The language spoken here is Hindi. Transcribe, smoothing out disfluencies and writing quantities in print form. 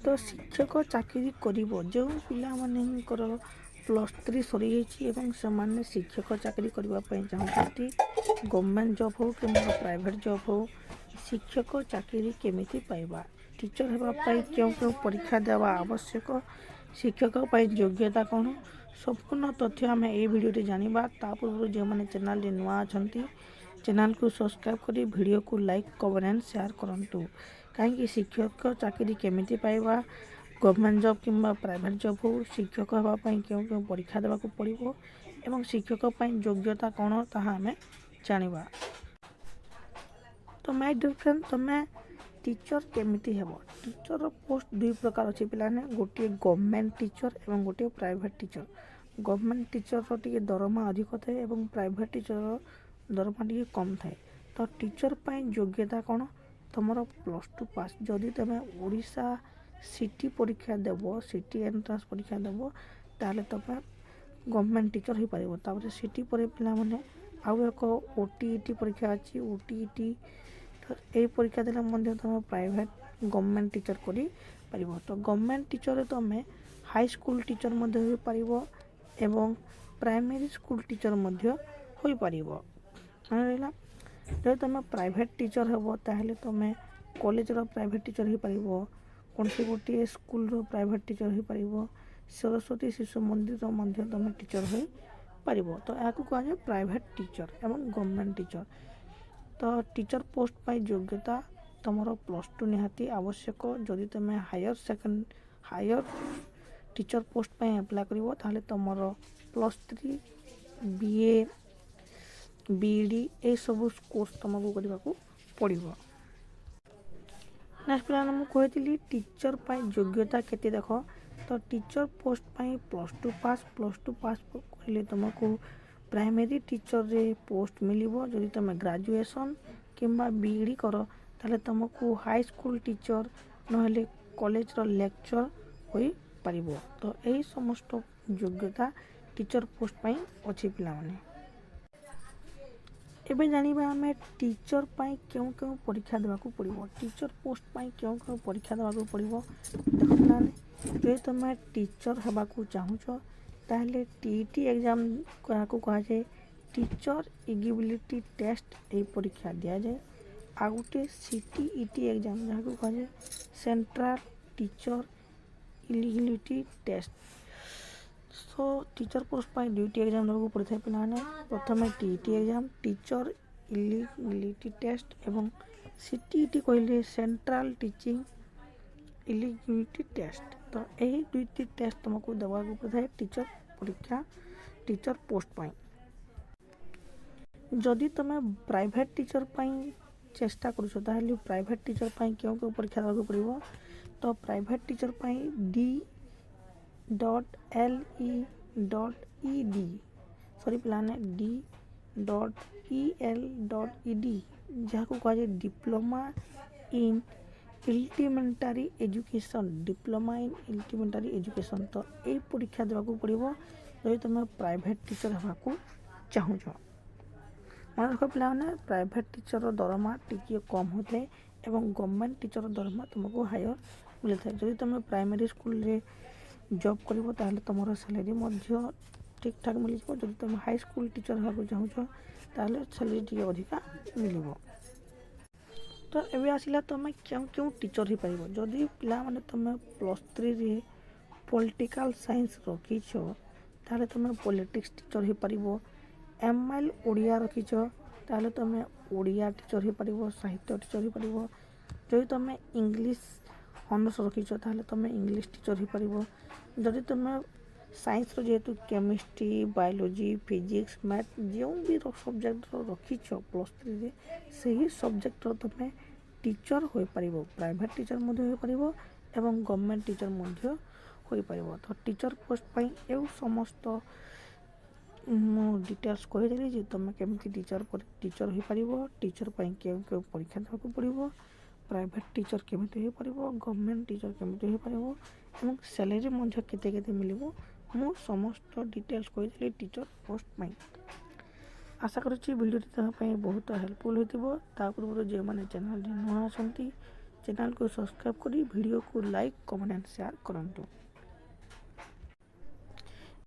तो शिक्षक चाकरी करिवो जो पिलामानଙ୍କର +3 सरीଯାଇଛି एवं ସେମାନେ शिक्षक चाकरी करबा ପାଇଁ चाहନ୍ତି गवर्नमेंट जॉब हो कि प्राइवेट जॉब हो शिक्षक चाकरी केमिति पाइबा टीचर हेबा ପାଇଁ क्यों परीक्षा देवा आवश्यक शिक्षक ପାଇଁ योग्यता कौन संपूर्ण तथ्य आम ए भिडियो जानिबा ता पूर्व जो मैंने चैनल रे नुआ अछंती चैनल को सब्सक्राइब करी वीडियो को लाइक कमेंट शेयर करंतु कहीं शिक्षक चाकरी केमिति पाइबा गवर्नमेंट जॉब कि प्राइवेट जॉब हो शिक्षक होगापाई क्यों परीक्षा देवाक पड़ो एवं शिक्षक योग्यता कौन ताहा आमे जानिबा। तो माय डियर फ्रेंड तुम्हें टीचर केमिति हेबो टीचर पोस्ट दुई प्रकार अच्छी पिलाने गोटे गवर्नमेंट टीचर एवं गोटे private teacher government teacher T दरमा अधिक थाए एवं प्राइवेट टीचर दरमा टी कम थाए। तो टीचर पाई योग्यता कौन तुम +2 पास जदि तुम ओडिशा सिटी परीक्षा देव सिटी एंट्रांस परीक्षा देव ताले तुम गवर्नमेंट टीचर हो पार सिटी पर पिला माने आउ एक ओटीईटी परीक्षा अच्छी ओटीईटी तो यही परीक्षा देने तुम प्राइवेट गवर्नमेंट टीचर कर तो गवर्नमेंट टीचर तुम हाई स्कूल टीचर हो पार एवं प्राइमरी स्कूल टीचर हो पार जब तुम प्राइवेट टीचर हो ताहले तुम कॉलेज रो प्राइवेट टीचर हो पार कौन से गोटे स्कूल रो प्राइवेट टीचर हो पार सरस्वती शिशु मंदिर तुम टीचर हो पार तो यहाँ कहुए प्राइवेट टीचर एवं गवर्नमेंट टीचर। तो टीचर पोस्ट पाई योग्यता तुम +2 निहाती आवश्यक जदि तुम हायर टीचर पोस्ट पाई अप्लाई करिवो ताहले तुमर +3 बीए बीडी ए सब कोर्स तुमको करने को पड़ो। नेक्स्ट पिला मुझे टीचर पाई योग्यता केते देख तो टीचर पोस्ट पाई +2 पास कहले तुमको प्राइमरी टीचर रे पोस्ट मिलिबो जदि तुम ग्रेजुएशन किंबा बीडी कर ताले तुमको हाई स्कूल टीचर नहले कॉलेज रो लेक्चर होई परिबो। तो यही समस्त योग्यता टीचर पोस्ट पाई अच्छी पिला माने एबे जानिबा आमे टीचर पाई क्यों परीक्षा देवाक पड़ो टीचर पोस्ट पाई क्यों परीक्षा देवाक पड़ो देखो जो तुम टीचर होगाकू चाहूच ताहले टीईटी एग्जाम को कहा जाए टीचर एलिजिबिलिटी टेस्ट ये परीक्षा दि जाए आ गोटे सीटीईटी एग्जाम जहाँ को कहा जाए central teacher eligibility test. So teacher post पाई दुईटी एग्जाम देवाक पड़ता है पिलाने प्रथम TET exam teacher eligibility test एवं सीटीईटी कहले सेंट्रल टीचिंग एलिजिबिलिटी टेस्ट। तो यही दुईटी टेस्ट तुमको देवाक पड़ता है टीचर परीक्षा टीचर पोस्ट पाई। जदि तुम प्राइवेट टीचर पाई चेष्टा करुछ ताहले प्राइवेट टीचर पाई क्यों परीक्षा देवाक पड़ो तो प्राइवेट टीचर पाई D.LE.ED सॉरी पिलाने D.EL.ED जहाँ को कहा जाए डिप्लोमा इन इम्प्लीमेंटरी एजुकेशन। तो ये परीक्षा देवाक पड़ो जब तुम प्राइवेट टीचर होगाकू चाहूच। मन रख पाने प्राइवेट टीचर दरमा टी कम होता है एवं गवर्नमेंट टीचर दरमा तुमको हायर मिलता है। जब तुम प्राइमरी स्कूल रे जॉब करिवो ताहले तुमर सैलरी ठीक ठाक मिल जाए जब तुम हाई स्कूल टीचर होगा चाहूच ताहले सैलरी टी अधिका मिल। तो एबे आसिला तुम क्यों टीचर हो पार जदि पिला माने तुम +3 रे पॉलिटिकल साइंस रखीच ताहले तुम पॉलिटिक्स टीचर हो पार ML ओडिया रखीच ताहले तुम ओडिया टीचर हो पार साहित्य टीचर हो पार जदि तुम इंग्लिश ऑनर्स रखीच ताहले तुम इंग्लिश टीचर हो पार जदि तुम साइंस जेहेतु केमिस्ट्री बायोलॉजी फिजिक्स मैथ जो भी सब्जेक्ट रखीच +3 रे सही सब्जेक्ट तुम टीचर हो पार प्राइवेट टीचर हो पार एवं गवर्नमेंट टीचर हो पार। तो टीचर पोस्ट पाई एवं समस्त डिटेल्स कहीदेली जे तुम केमती टीचर हो पार टीचर पाई क्यों परीक्षा देवाक पड़ो प्राइवेट टीचर केमिति हो पार गवर्नमेंट टीचर केमिति हो पार एवं सैलरी केते मिलिबो मु समस्त डिटेल्स कहीदेली टीचर पोस्ट पाई। आशा करुच्ची वीडियो बहुत हेल्पफुल होता पूर्व जो मैंने चैनल नुआ आसती चैनल को सब्सक्राइब करी वीडियो को लाइक कमेंट एंड शेयर करंतु।